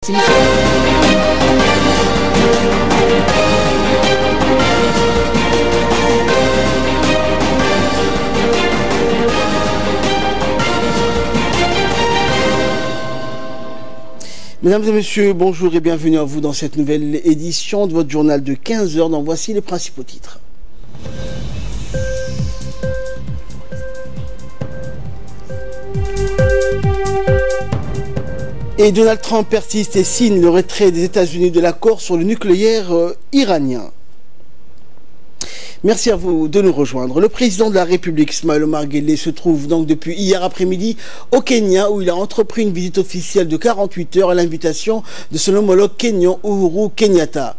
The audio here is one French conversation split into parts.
cette émission. Mesdames et messieurs, bonjour et bienvenue à vous dans cette nouvelle édition de votre journal de 15 heures. Donc voici les principaux titres. Et Donald Trump persiste et signe le retrait des États-Unis de l'accord sur le nucléaire iranien. Merci à vous de nous rejoindre. Le président de la République, Ismaël Omar Guelleh, se trouve donc depuis hier après-midi au Kenya, où il a entrepris une visite officielle de 48 heures à l'invitation de son homologue kényan Uhuru Kenyatta.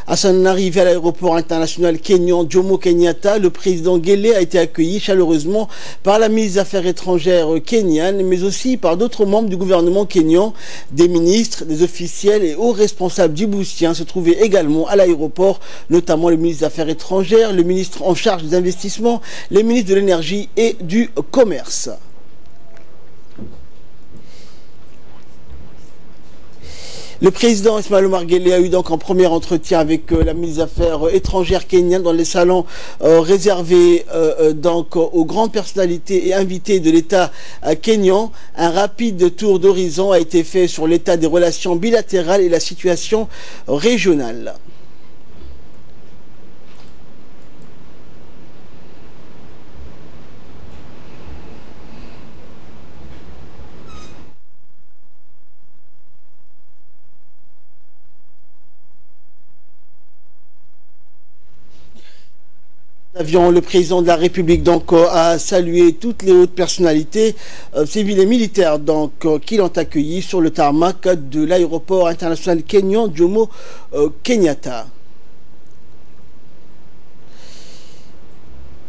À son arrivée à l'aéroport international kényan Jomo Kenyatta, le président Guelleh a été accueilli chaleureusement par la ministre des Affaires étrangères kenyane, mais aussi par d'autres membres du gouvernement kényan. Des ministres, des officiels et hauts responsables djiboutiens se trouvaient également à l'aéroport, notamment le ministre des Affaires étrangères, le ministre en charge des investissements, les ministres de l'énergie et du commerce. Le président Ismaël Omar Guelleh a eu donc un premier entretien avec la ministre des Affaires étrangères kenyane dans les salons réservés donc aux grandes personnalités et invités de l'État kényan. Un rapide tour d'horizon a été fait sur l'état des relations bilatérales et la situation régionale. Le président de la République donc a salué toutes les hautes personnalités civiles et militaires donc qui l'ont accueilli sur le tarmac de l'aéroport international kényan Jomo Kenyatta.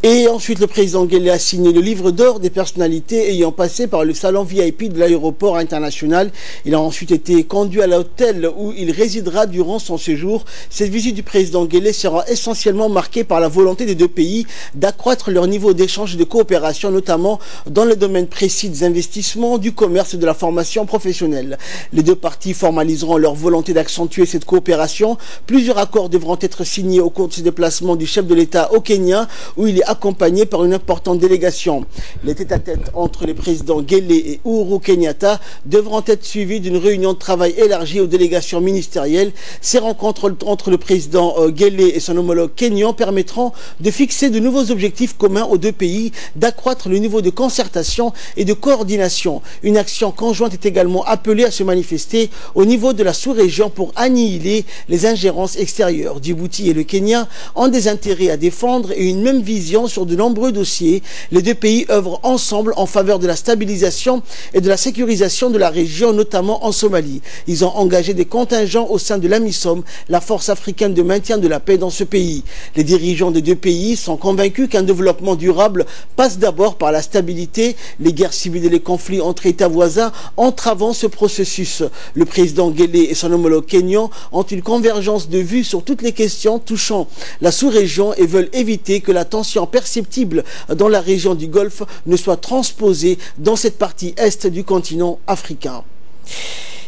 Et ensuite, le président Guelleh a signé le livre d'or des personnalités ayant passé par le salon VIP de l'aéroport international. Il a ensuite été conduit à l'hôtel où il résidera durant son séjour. Cette visite du président Guelleh sera essentiellement marquée par la volonté des deux pays d'accroître leur niveau d'échange et de coopération, notamment dans le domaine précis des investissements, du commerce et de la formation professionnelle. Les deux parties formaliseront leur volonté d'accentuer cette coopération. Plusieurs accords devront être signés au cours de ce déplacement du chef de l'État au Kenya, où il est accompagné par une importante délégation. Les tête-à-tête entre les présidents Guelleh et Uhuru Kenyatta devront être suivis d'une réunion de travail élargie aux délégations ministérielles. Ces rencontres entre le président Guelleh et son homologue kényan permettront de fixer de nouveaux objectifs communs aux deux pays, d'accroître le niveau de concertation et de coordination. Une action conjointe est également appelée à se manifester au niveau de la sous-région pour annihiler les ingérences extérieures. Djibouti et le Kenya ont des intérêts à défendre et une même vision sur de nombreux dossiers. Les deux pays œuvrent ensemble en faveur de la stabilisation et de la sécurisation de la région, notamment en Somalie. Ils ont engagé des contingents au sein de l'AMISOM, la force africaine de maintien de la paix dans ce pays. Les dirigeants des deux pays sont convaincus qu'un développement durable passe d'abord par la stabilité. Les guerres civiles et les conflits entre États voisins entravant ce processus. Le président Guelleh et son homologue kényan ont une convergence de vues sur toutes les questions touchant la sous-région et veulent éviter que la tension perceptible dans la région du Golfe ne soit transposée dans cette partie est du continent africain.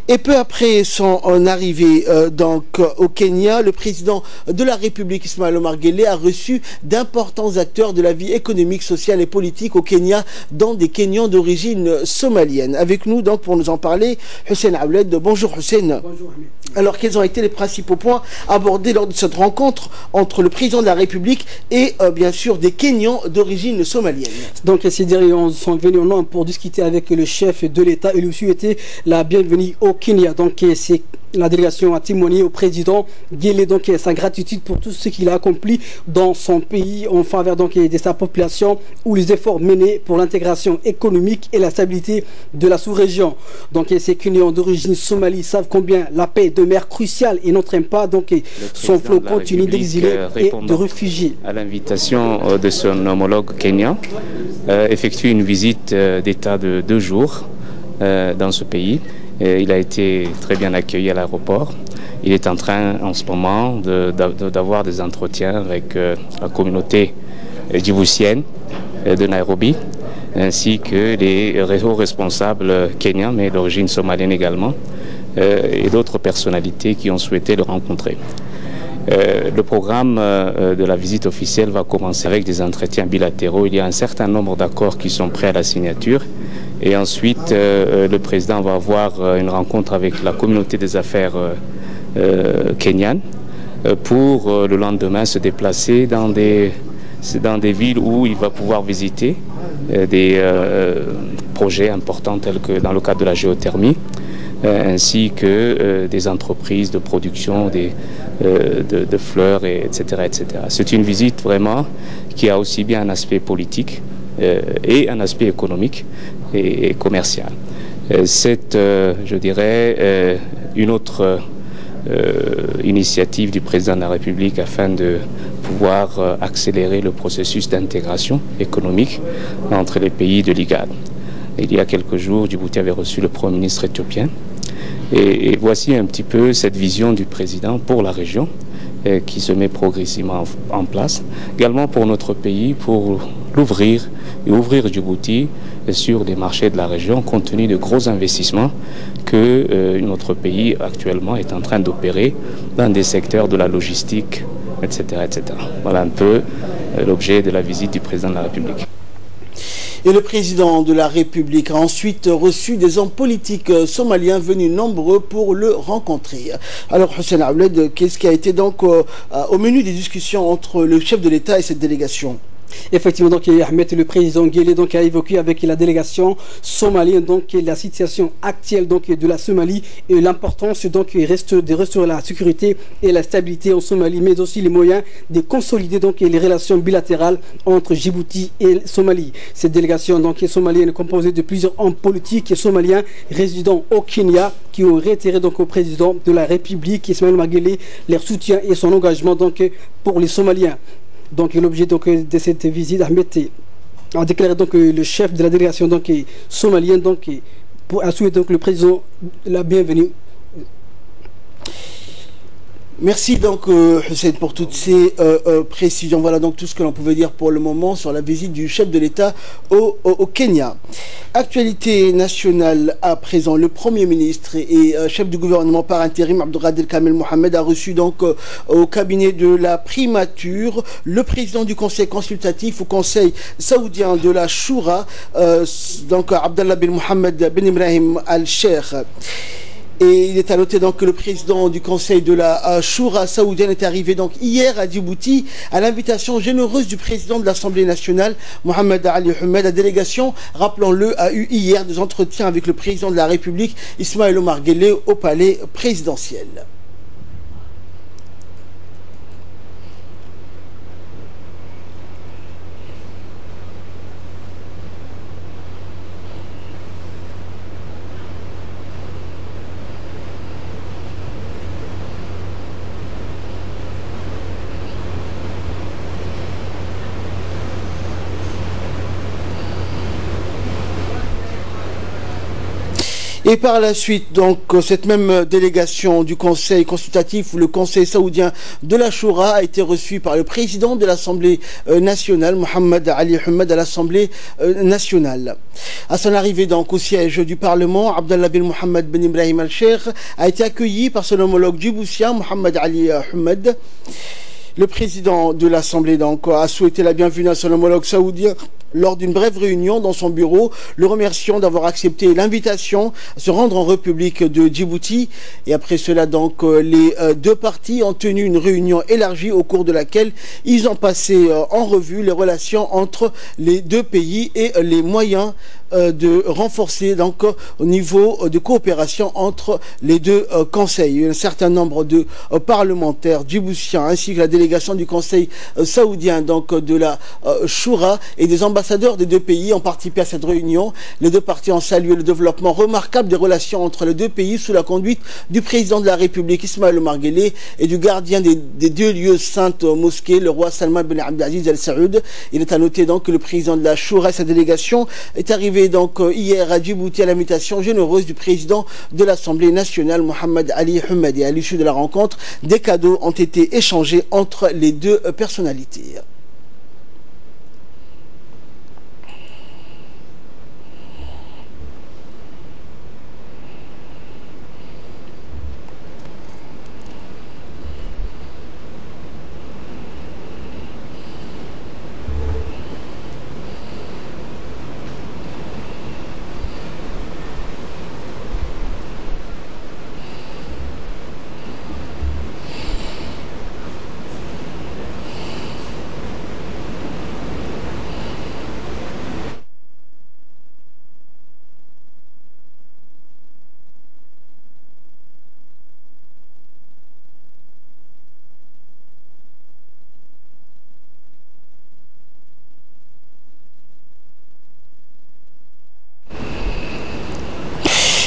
Et peu après son arrivée donc au Kenya, le président de la République Ismaël Omar Guelleh a reçu d'importants acteurs de la vie économique, sociale et politique au Kenya, dont des Kenyans d'origine somalienne. Avec nous donc pour nous en parler, Hussein Aouled. Bonjour Hussein. Bonjour. Alors quels ont été les principaux points abordés lors de cette rencontre entre le président de la République et bien sûr des Kenyans d'origine somalienne? Donc ces dirigeants sont venus au nom pour discuter avec le chef de l'État et lui souhaiter la bienvenue au Kenya. Donc c'est la délégation a témoigné au président Guelleh donc sa gratitude pour tout ce qu'il a accompli dans son pays en faveur donc de sa population, ou les efforts menés pour l'intégration économique et la stabilité de la sous-région. Donc ces Kenyans d'origine somalie savent combien la paix demeure cruciale et n'entraîne pas donc son flot continu d'exilés et de réfugiés. À l'invitation de son homologue kenyan, effectue une visite d'État de 2 jours dans ce pays. Il a été très bien accueilli à l'aéroport. Il est en train en ce moment d'avoir des entretiens avec la communauté djiboutienne de Nairobi, ainsi que les réseaux responsables kenyans, mais d'origine somalienne également, et d'autres personnalités qui ont souhaité le rencontrer. Le programme de la visite officielle va commencer avec des entretiens bilatéraux. Il y a un certain nombre d'accords qui sont prêts à la signature. Et ensuite, le président va avoir une rencontre avec la communauté des affaires kenyane pour le lendemain se déplacer dans des villes où il va pouvoir visiter des projets importants tels que dans le cadre de la géothermie, ainsi que des entreprises de production de fleurs, etc., etc. C'est une visite vraiment qui a aussi bien un aspect politique et un aspect économique et commercial. C'est, je dirais, une autre initiative du président de la République afin de pouvoir accélérer le processus d'intégration économique entre les pays de l'IGAD. Il y a quelques jours, Djibouti avait reçu le Premier ministre éthiopien. Et voici un petit peu cette vision du président pour la région qui se met progressivement en place. Également pour notre pays, pour l'ouvrir et ouvrir Djibouti sur des marchés de la région compte tenu de gros investissements que notre pays actuellement est en train d'opérer dans des secteurs de la logistique, etc., etc. Voilà un peu l'objet de la visite du président de la République. Et le président de la République a ensuite reçu des hommes politiques somaliens venus nombreux pour le rencontrer. Alors, Hussein Aouled, qu'est-ce qui a été donc au menu des discussions entre le chef de l'État et cette délégation? Effectivement, donc Ahmed, le président Guelleh, donc a évoqué avec la délégation somalienne donc la situation actuelle donc de la Somalie et l'importance donc reste de restaurer la sécurité et la stabilité en Somalie, mais aussi les moyens de consolider donc les relations bilatérales entre Djibouti et Somalie. Cette délégation donc somalienne est composée de plusieurs hommes politiques somaliens résidant au Kenya qui ont réitéré donc au président de la République Ismaël Omar Guelleh leur soutien et son engagement donc pour les Somaliens. Donc l'objet de cette visite, Ahmed a déclaré donc le chef de la délégation donc somalienne donc a souhaité donc le président la bienvenue. Merci donc Hussein pour toutes ces précisions. Voilà donc tout ce que l'on pouvait dire pour le moment sur la visite du chef de l'État au Kenya. Actualité nationale à présent, le Premier ministre et chef du gouvernement par intérim Abdelkader Kamel Mohamed a reçu donc au cabinet de la primature le président du conseil consultatif au conseil saoudien de la Choura, donc Abdallah bin Mohamed bin Ibrahim al-Sheikh. Et il est à noter donc que le président du conseil de la Choura saoudienne est arrivé donc hier à Djibouti à l'invitation généreuse du président de l'Assemblée nationale, Mohamed Ali Ahmed. La délégation, rappelons-le, a eu hier des entretiens avec le président de la République, Ismaël Omar Guelleh, au palais présidentiel. Et par la suite, donc, cette même délégation du Conseil consultatif ou le Conseil saoudien de la Choura a été reçue par le président de l'Assemblée nationale, Mohamed Ali Ahmed, à l'Assemblée nationale. À son arrivée donc au siège du Parlement, Abdallah bin Mohamed bin Ibrahim al-Sheikh a été accueilli par son homologue djiboutien, Mohamed Ali Ahmed. Le président de l'Assemblée donc a souhaité la bienvenue à son homologue saoudien lors d'une brève réunion dans son bureau, le remerciant d'avoir accepté l'invitation à se rendre en République de Djibouti. Et après cela, donc, les deux parties ont tenu une réunion élargie au cours de laquelle ils ont passé en revue les relations entre les deux pays et les moyens de renforcer donc au niveau de coopération entre les deux conseils. Un certain nombre de parlementaires djiboutiens ainsi que la délégation du conseil saoudien donc de la Choura et des ambassadeurs des deux pays ont participé à cette réunion. Les deux parties ont salué le développement remarquable des relations entre les deux pays sous la conduite du président de la République Ismaël Omar Guelleh et du gardien des deux lieux saintes mosquées, le roi Salman bin Abdelaziz Al Saoud. Il est à noter donc que le président de la Choura et sa délégation est arrivé donc hier à Djibouti à l'invitation généreuse du président de l'Assemblée nationale Mohamed Ali Ahmed. Et à l'issue de la rencontre, des cadeaux ont été échangés entre les deux personnalités.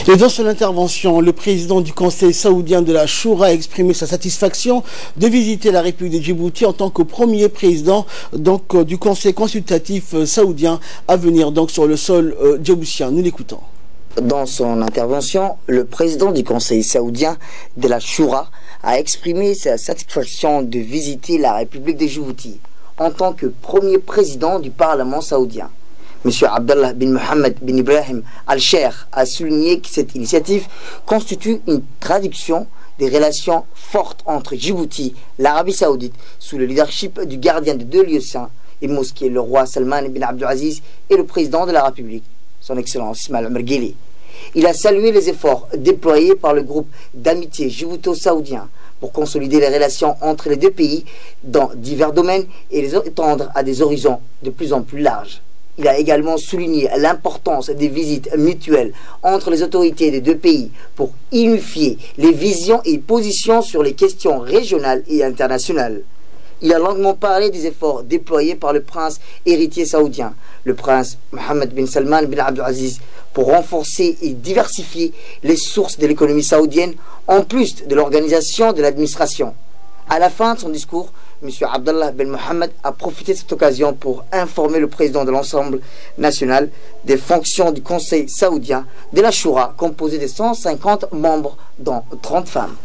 Et dans son intervention, le président du Conseil saoudien de la Choura a exprimé sa satisfaction de visiter la République de Djibouti en tant que premier président du Conseil consultatif saoudien à venir sur le sol djiboutien. Nous l'écoutons. Dans son intervention, le président du Conseil saoudien de la Choura a exprimé sa satisfaction de visiter la République de Djibouti en tant que premier président du Parlement saoudien. M. Abdallah bin Mohammed bin Ibrahim Al-Sheikh a souligné que cette initiative constitue une traduction des relations fortes entre Djibouti, l'Arabie saoudite, sous le leadership du gardien de deux lieux saints et mosquées, le roi Salman bin Abdulaziz et le président de la République, son Excellence Ismail Omar Guelleh. Il a salué les efforts déployés par le groupe d'amitié djibouto-saoudien pour consolider les relations entre les deux pays dans divers domaines et les étendre à des horizons de plus en plus larges. Il a également souligné l'importance des visites mutuelles entre les autorités des deux pays pour unifier les visions et positions sur les questions régionales et internationales. Il a longuement parlé des efforts déployés par le prince héritier saoudien, le prince Mohammed bin Salman bin Abdulaziz, pour renforcer et diversifier les sources de l'économie saoudienne, en plus de l'organisation de l'administration. À la fin de son discours, M. Abdallah bin Mohammed a profité de cette occasion pour informer le président de l'Assemblée nationale des fonctions du Conseil saoudien de la Choura, composé de 150 membres, dont 30 femmes.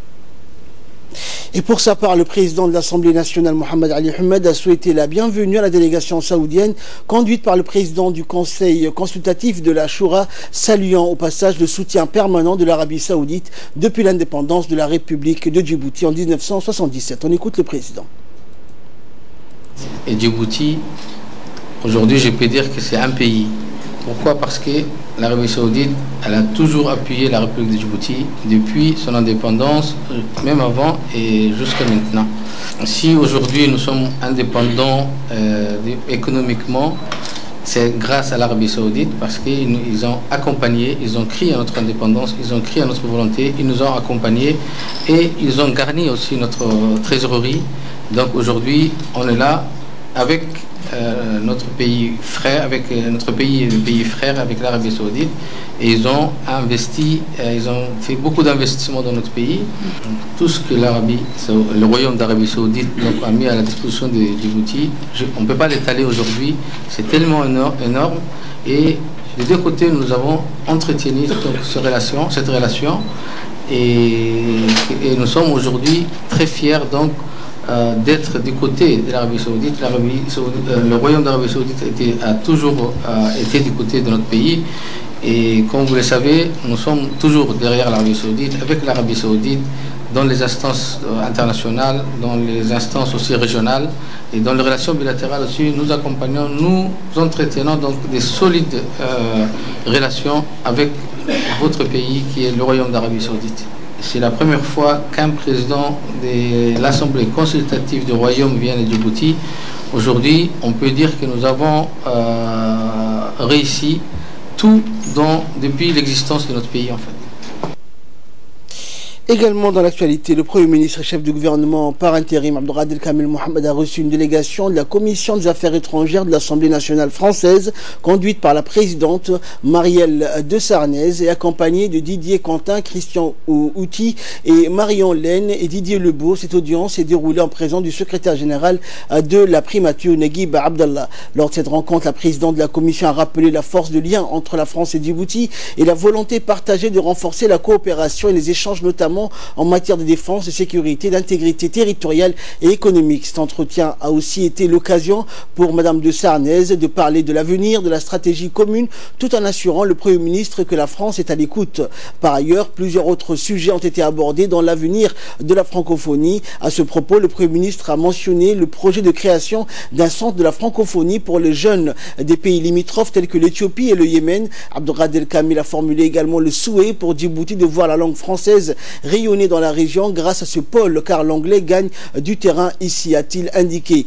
Et pour sa part, le président de l'Assemblée nationale, Mohamed Ali Ahmed, a souhaité la bienvenue à la délégation saoudienne conduite par le président du Conseil consultatif de la Choura, saluant au passage le soutien permanent de l'Arabie saoudite depuis l'indépendance de la République de Djibouti en 1977. On écoute le président. Et Djibouti, aujourd'hui, je peux dire que c'est un pays. Pourquoi? Parce que l'Arabie saoudite, elle a toujours appuyé la République de Djibouti depuis son indépendance, même avant et jusqu'à maintenant. Si aujourd'hui nous sommes indépendants économiquement, c'est grâce à l'Arabie saoudite parce qu'ils ont accompagné, ils ont crié à notre indépendance, ils ont crié à notre volonté, ils nous ont accompagnés et ils ont garni aussi notre trésorerie. Donc aujourd'hui, on est là avec notre pays frère, avec notre pays, le pays frère avec l'Arabie saoudite, et ils ont investi, ils ont fait beaucoup d'investissements dans notre pays. Tout ce que le royaume d'Arabie saoudite a mis à la disposition de Djibouti, on ne peut pas l'étaler aujourd'hui, c'est tellement énorme, et des deux côtés nous avons entretenu cette relation et nous sommes aujourd'hui très fiers d'être du côté de l'Arabie saoudite. Le royaume d'Arabie saoudite a toujours été du côté de notre pays. Et comme vous le savez, nous sommes toujours derrière l'Arabie saoudite, avec l'Arabie saoudite, dans les instances internationales, dans les instances aussi régionales et dans les relations bilatérales aussi. Nous accompagnons, nous entretenons donc des solides relations avec votre pays qui est le royaume d'Arabie saoudite. C'est la première fois qu'un président de l'Assemblée consultative du Royaume vient de Djibouti. Aujourd'hui, on peut dire que nous avons réussi tout depuis l'existence de notre pays en fait. Également dans l'actualité, le Premier ministre et chef du gouvernement par intérim, Abdelkader Kamel Mohamed, a reçu une délégation de la Commission des Affaires étrangères de l'Assemblée nationale française, conduite par la présidente Marielle de Sarnez et accompagnée de Didier Quentin, Christian Outy et Marion Laine et Didier Lebeau. Cette audience s'est déroulée en présence du secrétaire général de la primature, Naguib Abdallah. Lors de cette rencontre, la présidente de la Commission a rappelé la force de lien entre la France et Djibouti et la volonté partagée de renforcer la coopération et les échanges, notamment en matière de défense, de sécurité, d'intégrité territoriale et économique. Cet entretien a aussi été l'occasion pour Madame de Sarnez de parler de l'avenir de la stratégie commune, tout en assurant le Premier ministre que la France est à l'écoute. Par ailleurs, plusieurs autres sujets ont été abordés dans l'avenir de la francophonie. À ce propos, le Premier ministre a mentionné le projet de création d'un centre de la francophonie pour les jeunes des pays limitrophes tels que l'Éthiopie et le Yémen. Abdelkader Kamel a formulé également le souhait pour Djibouti de voir la langue française rayonner dans la région grâce à ce pôle, car l'anglais gagne du terrain ici, a-t-il indiqué.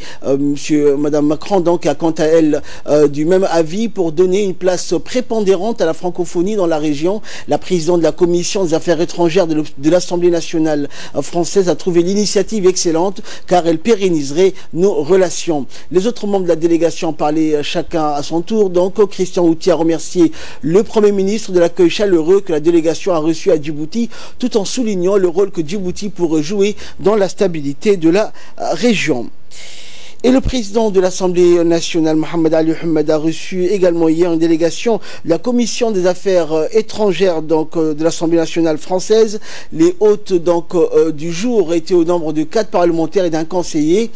Madame Macron donc a quant à elle du même avis pour donner une place prépondérante à la francophonie dans la région. La présidente de la commission des affaires étrangères de l'Assemblée nationale française a trouvé l'initiative excellente car elle pérenniserait nos relations. Les autres membres de la délégation parlaient chacun à son tour. Donc Christian Outi a remercié le Premier ministre de l'accueil chaleureux que la délégation a reçu à Djibouti, tout en soulignant le rôle que Djibouti pourrait jouer dans la stabilité de la région. Et le président de l'Assemblée nationale, Mohamed Ali Ahmed, a reçu également hier une délégation de la commission des affaires étrangères de l'Assemblée nationale française. Les hôtes du jour étaient au nombre de 4 parlementaires et d'un conseiller.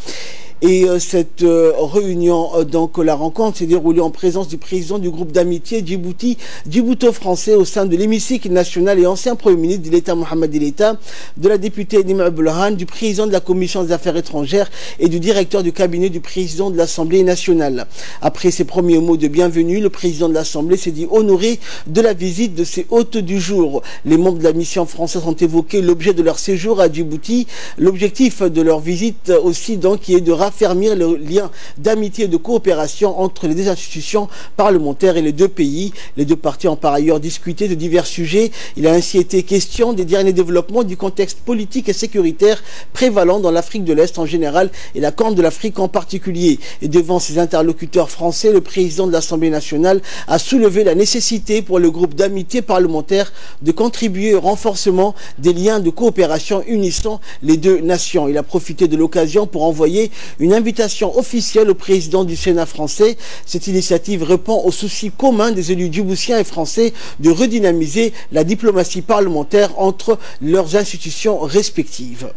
Et cette réunion, la rencontre s'est déroulée en présence du président du groupe d'amitié djibouto-français au sein de l'hémicycle national et ancien Premier ministre de l'État Mohamed El État, de la députée Nima Abdelhan, du président de la commission des affaires étrangères et du directeur du cabinet du président de l'Assemblée nationale. Après ses premiers mots de bienvenue, le président de l'Assemblée s'est dit honoré de la visite de ces hôtes du jour. Les membres de la mission française ont évoqué l'objet de leur séjour à Djibouti, l'objectif de leur visite aussi qui est de raffermir le lien d'amitié et de coopération entre les deux institutions parlementaires et les deux pays. Les deux parties ont par ailleurs discuté de divers sujets. Il a ainsi été question des derniers développements du contexte politique et sécuritaire prévalant dans l'Afrique de l'Est en général et la Corne de l'Afrique en particulier. Et devant ses interlocuteurs français, le président de l'Assemblée nationale a soulevé la nécessité pour le groupe d'amitié parlementaire de contribuer au renforcement des liens de coopération unissant les deux nations. Il a profité de l'occasion pour envoyer une invitation officielle au président du Sénat français. Cette initiative répond au souci commun des élus djiboutiens et français de redynamiser la diplomatie parlementaire entre leurs institutions respectives.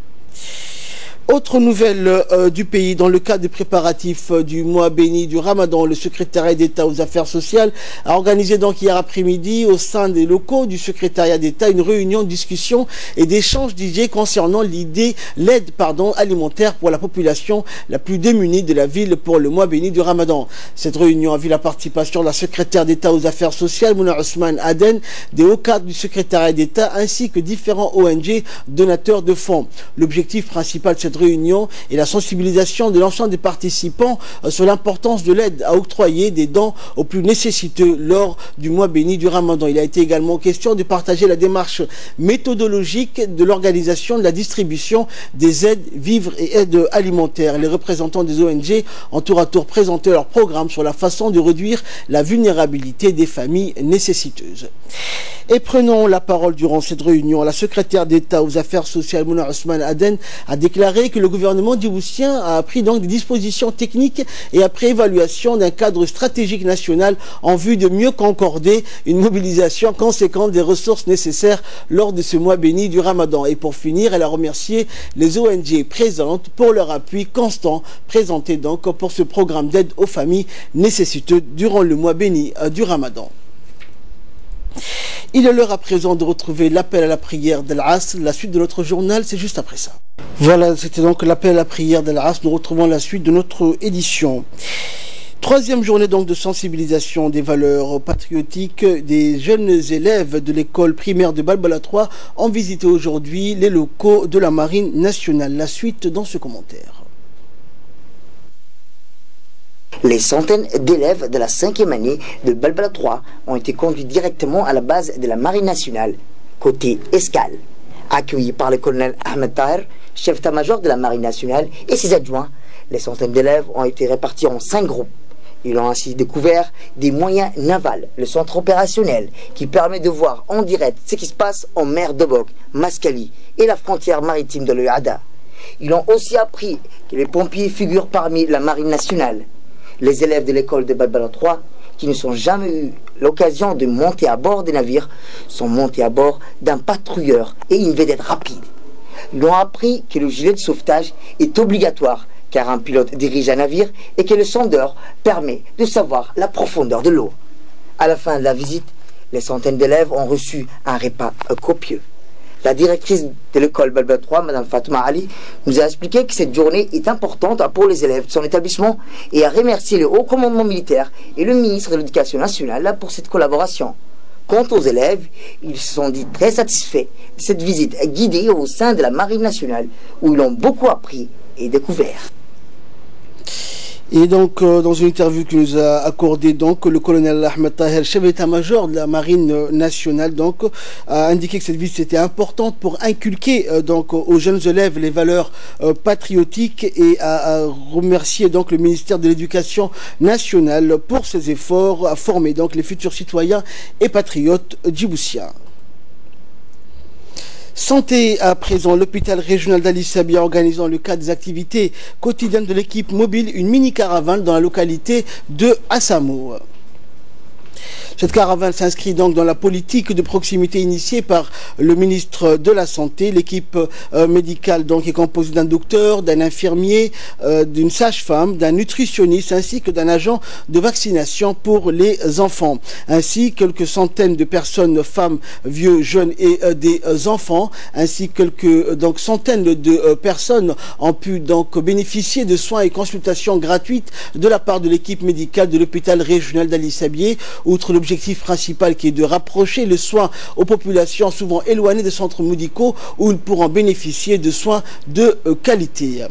Autre nouvelle du pays, dans le cadre des préparatifs du mois béni du Ramadan, le secrétariat d'État aux affaires sociales a organisé hier après-midi au sein des locaux du secrétariat d'État une réunion de discussion et d'échange d'idées concernant l'aide alimentaire pour la population la plus démunie de la ville pour le mois béni du Ramadan. Cette réunion a vu la participation de la secrétaire d'État aux affaires sociales, Mouna Ousmane Aden, des hauts cadres du secrétariat d'État ainsi que différents ONG donateurs de fonds. L'objectif principal de cette réunion et la sensibilisation de l'ensemble des participants sur l'importance de l'aide à octroyer des dons aux plus nécessiteux lors du mois béni du Ramadan. Il a été également question de partager la démarche méthodologique de l'organisation de la distribution des aides, vivres et aides alimentaires. Les représentants des ONG ont tour à tour présenté leur programme sur la façon de réduire la vulnérabilité des familles nécessiteuses. Et prenons la parole durant cette réunion. La secrétaire d'État aux affaires sociales, Mouna Ousmane Aden, a déclaré que le gouvernement djiboutien a pris des dispositions techniques et après évaluation d'un cadre stratégique national en vue de mieux concorder une mobilisation conséquente des ressources nécessaires lors de ce mois béni du Ramadan. Et pour finir, elle a remercié les ONG présentes pour leur appui constant présenté pour ce programme d'aide aux familles nécessiteuses durant le mois béni du Ramadan. Il est l'heure à présent de retrouver l'appel à la prière d'Al-Asr. La suite de notre journal, c'est juste après ça. Voilà, c'était donc l'appel à la prière d'Al-Asr. Nous retrouvons la suite de notre édition. Troisième journée de sensibilisation des valeurs patriotiques. Des jeunes élèves de l'école primaire de Balbala 3 ont visité aujourd'hui les locaux de la Marine nationale. La suite dans ce commentaire. Les centaines d'élèves de la 5e année de Balbala 3 ont été conduits directement à la base de la Marine nationale, côté escale. Accueillis par le colonel Ahmed Taher, chef d'état-major de la Marine nationale, et ses adjoints, les centaines d'élèves ont été répartis en 5 groupes. Ils ont ainsi découvert des moyens navals, le centre opérationnel, qui permet de voir en direct ce qui se passe en mer d'Obok, Maskali et la frontière maritime de l'Ouada. Ils ont aussi appris que les pompiers figurent parmi la Marine nationale. Les élèves de l'école de Balbala 3, qui ne sont jamais eu l'occasion de monter à bord des navires, sont montés à bord d'un patrouilleur et une vedette rapide. Ils ont appris que le gilet de sauvetage est obligatoire, car un pilote dirige un navire et que le sondeur permet de savoir la profondeur de l'eau. À la fin de la visite, les centaines d'élèves ont reçu un repas copieux. La directrice de l'école Balbala 3, Mme Fatouma Ali, nous a expliqué que cette journée est importante pour les élèves de son établissement et a remercié le haut commandement militaire et le ministre de l'Éducation nationale pour cette collaboration. Quant aux élèves, ils se sont dit très satisfaits de cette visite guidée au sein de la Marine nationale, où ils ont beaucoup appris et découvert. Et donc, dans une interview que nous a accordée le colonel Ahmed Taher, chef d'état-major de la Marine nationale, a indiqué que cette visite était importante pour inculquer aux jeunes élèves les valeurs patriotiques et a remercié le ministère de l'Éducation nationale pour ses efforts à former les futurs citoyens et patriotes djiboutiens. Santé à présent, l'hôpital régional d'Ali Sabia organise dans le cadre des activités quotidiennes de l'équipe mobile une mini-caravane dans la localité de Assamo. Cette caravane s'inscrit donc dans la politique de proximité initiée par le ministre de la Santé. L'équipe médicale est composée d'un docteur, d'un infirmier, d'une sage-femme, d'un nutritionniste ainsi que d'un agent de vaccination pour les enfants. Ainsi, quelques centaines de personnes, femmes, vieux, jeunes et des enfants, ainsi quelques centaines de personnes ont pu bénéficier de soins et consultations gratuites de la part de l'équipe médicale de l'hôpital régional d'Ali Sabia. Outre l'objectif principal qui est de rapprocher le soin aux populations souvent éloignées des centres médicaux où ils pourront bénéficier de soins de qualité.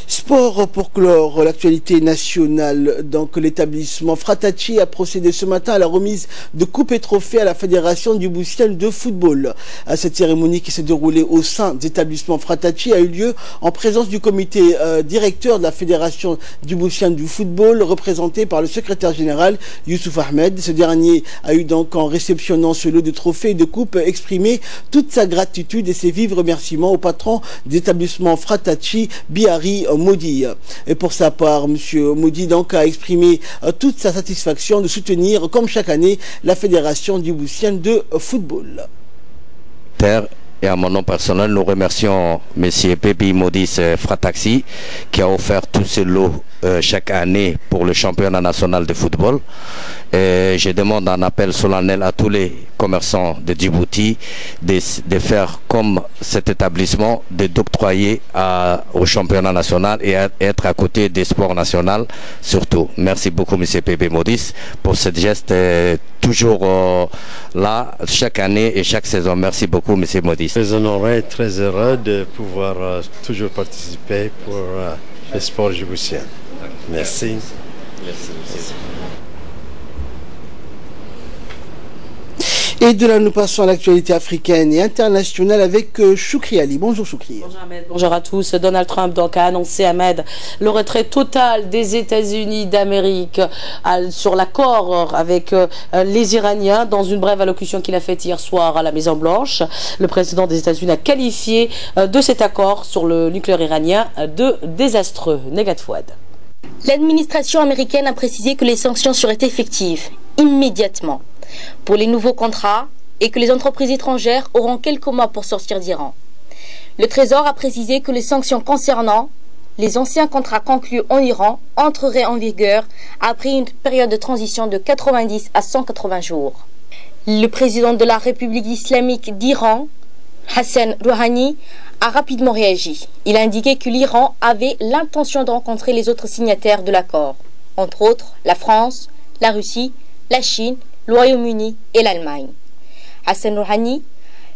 Sport pour clore l'actualité nationale. L'établissement Fratacci a procédé ce matin à la remise de coupes et trophées à la Fédération djiboutienne de football. Cette cérémonie qui s'est déroulée au sein des établissements Fratacci a eu lieu en présence du comité directeur de la Fédération djiboutienne du football, représenté par le secrétaire général Youssouf Ahmed. Ce dernier a eu en réceptionnant ce lot de trophées et de coupes exprimé toute sa gratitude et ses vifs remerciements au patron des établissements Fratacci, Biari Modi. Et pour sa part, M. Modi a exprimé toute sa satisfaction de soutenir, comme chaque année, la Fédération djiboutienne de football. Et à mon nom personnel, nous remercions M. Pépi Modis Fratacci qui a offert tous ces lots chaque année pour le championnat national de football. Et je demande un appel solennel à tous les commerçants de Djibouti de faire comme cet établissement, d'octroyer au championnat national et être à côté des sports nationaux surtout. Merci beaucoup M. Pépi Modis pour ce geste toujours là chaque année et chaque saison. Merci beaucoup M. Modis. Très honoré, très heureux de pouvoir toujours participer pour les sports djiboutiens. Merci. Merci. Et de là, nous passons à l'actualité africaine et internationale avec Choukri Ali. Bonjour Choukri. Bonjour Ahmed, bonjour à tous. Donald Trump a annoncé, Ahmed, le retrait total des États-Unis d'Amérique sur l'accord avec les Iraniens. Dans une brève allocution qu'il a faite hier soir à la Maison-Blanche, le président des États-Unis a qualifié de cet accord sur le nucléaire iranien de désastreux. Negat Fouad. L'administration américaine a précisé que les sanctions seraient effectives immédiatement pour les nouveaux contrats et que les entreprises étrangères auront quelques mois pour sortir d'Iran. Le Trésor a précisé que les sanctions concernant les anciens contrats conclus en Iran entreraient en vigueur après une période de transition de 90 à 180 jours. Le président de la République islamique d'Iran, Hassan Rouhani, a rapidement réagi. Il a indiqué que l'Iran avait l'intention de rencontrer les autres signataires de l'accord, entre autres la France, la Russie, la Chine, le Royaume-Uni et l'Allemagne. Hassan Rouhani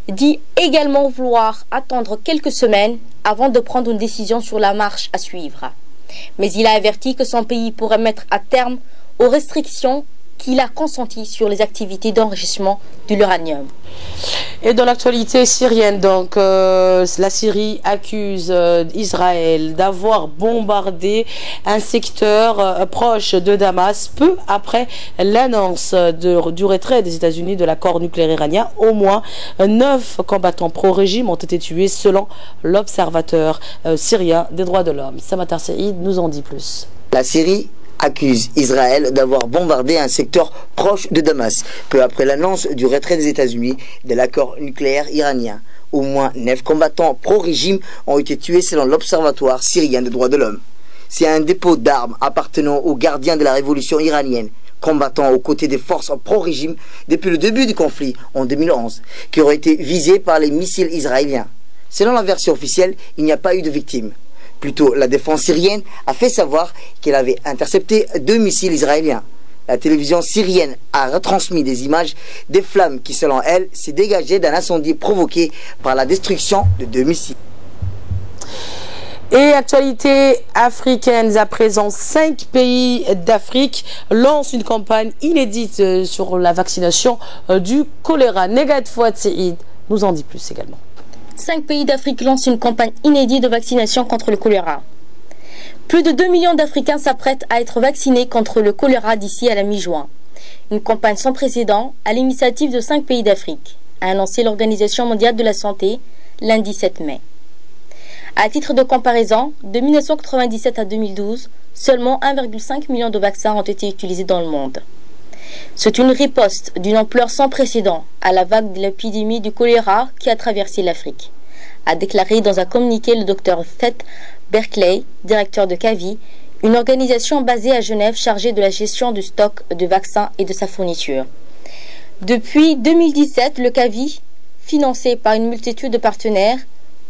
dit également vouloir attendre quelques semaines avant de prendre une décision sur la marche à suivre. Mais il a averti que son pays pourrait mettre à terme aux restrictions qu'il a consenties sur les activités d'enrichissement de l'uranium. Et dans l'actualité syrienne, la Syrie accuse Israël d'avoir bombardé un secteur proche de Damas peu après l'annonce du retrait des États-Unis de l'accord nucléaire iranien. Au moins 9 combattants pro-régime ont été tués selon l'Observateur syrien des droits de l'homme. Samatar Saïd nous en dit plus. La Syrie accuse Israël d'avoir bombardé un secteur proche de Damas, peu après l'annonce du retrait des États-Unis de l'accord nucléaire iranien. Au moins 9 combattants pro-régime ont été tués selon l'Observatoire syrien des droits de l'homme. C'est un dépôt d'armes appartenant aux gardiens de la révolution iranienne, combattant aux côtés des forces pro-régime depuis le début du conflit en 2011, qui aurait été visé par les missiles israéliens. Selon la version officielle, il n'y a pas eu de victimes. Plutôt, la défense syrienne a fait savoir qu'elle avait intercepté 2 missiles israéliens. La télévision syrienne a retransmis des images des flammes qui, selon elle, s'est dégagées d'un incendie provoqué par la destruction de 2 missiles. Et actualité africaine, à présent, 5 pays d'Afrique lancent une campagne inédite sur la vaccination du choléra. Negat Fouad Seïd nous en dit plus également. 5 pays d'Afrique lancent une campagne inédite de vaccination contre le choléra. Plus de 2 millions d'Africains s'apprêtent à être vaccinés contre le choléra d'ici à la mi-juin. Une campagne sans précédent à l'initiative de 5 pays d'Afrique, a annoncé l'Organisation mondiale de la santé lundi 7 mai. À titre de comparaison, de 1997 à 2012, seulement 1,5 million de vaccins ont été utilisés dans le monde. C'est une riposte d'une ampleur sans précédent à la vague de l'épidémie du choléra qui a traversé l'Afrique, a déclaré dans un communiqué le Dr Seth Berkley, directeur de Gavi, une organisation basée à Genève chargée de la gestion du stock de vaccins et de sa fourniture. Depuis 2017, le Gavi, financé par une multitude de partenaires,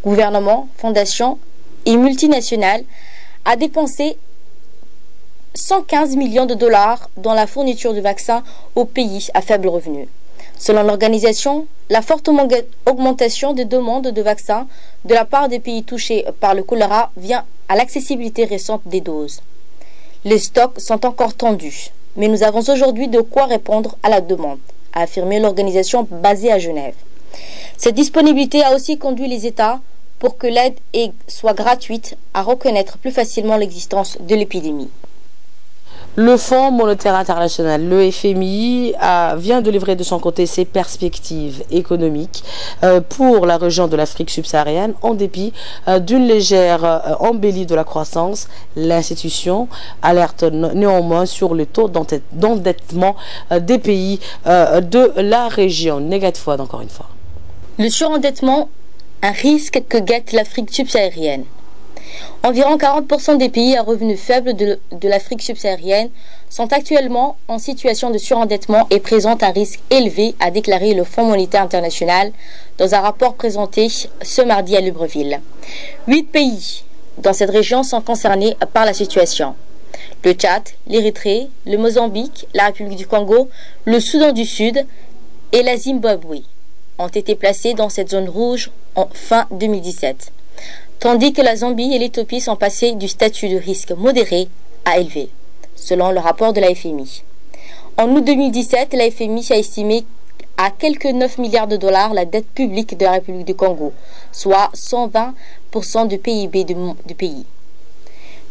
gouvernements, fondations et multinationales, a dépensé 115 millions de dollars dans la fourniture de vaccins aux pays à faible revenu. Selon l'organisation, la forte augmentation des demandes de vaccins de la part des pays touchés par le choléra vient à l'accessibilité récente des doses. Les stocks sont encore tendus, mais nous avons aujourd'hui de quoi répondre à la demande, a affirmé l'organisation basée à Genève. Cette disponibilité a aussi conduit les États, pour que l'aide soit gratuite, à reconnaître plus facilement l'existence de l'épidémie. Le Fonds monétaire international, le FMI, vient de livrer de son côté ses perspectives économiques pour la région de l'Afrique subsaharienne en dépit d'une légère embellie de la croissance. L'institution alerte néanmoins sur le taux d'endettement des pays de la région. Negat Fouad encore une fois. Le surendettement, un risque que guette l'Afrique subsaharienne. Environ 40% des pays à revenus faibles de l'Afrique subsaharienne sont actuellement en situation de surendettement et présentent un risque élevé, a déclaré le Fonds monétaire international dans un rapport présenté ce mardi à Libreville. 8 pays dans cette région sont concernés par la situation. Le Tchad, l'Érythrée, le Mozambique, la République du Congo, le Soudan du Sud et la Zimbabwe ont été placés dans cette zone rouge en fin 2017. Tandis que la Zambie et l'Éthiopie sont passés du statut de risque modéré à élevé, selon le rapport de la FMI. En août 2017, la FMI a estimé à quelques 9 milliards de dollars la dette publique de la République du Congo, soit 120% du PIB du pays.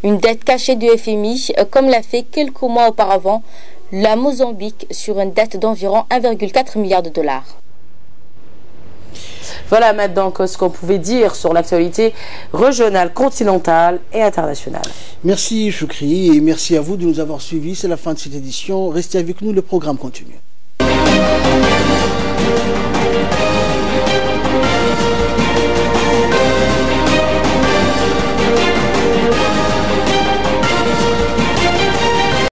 Une dette cachée du FMI, comme l'a fait quelques mois auparavant la Mozambique sur une dette d'environ 1,4 milliard de dollars. Voilà maintenant ce qu'on pouvait dire sur l'actualité régionale, continentale et internationale. Merci Choukri et merci à vous de nous avoir suivis. C'est la fin de cette édition. Restez avec nous, le programme continue.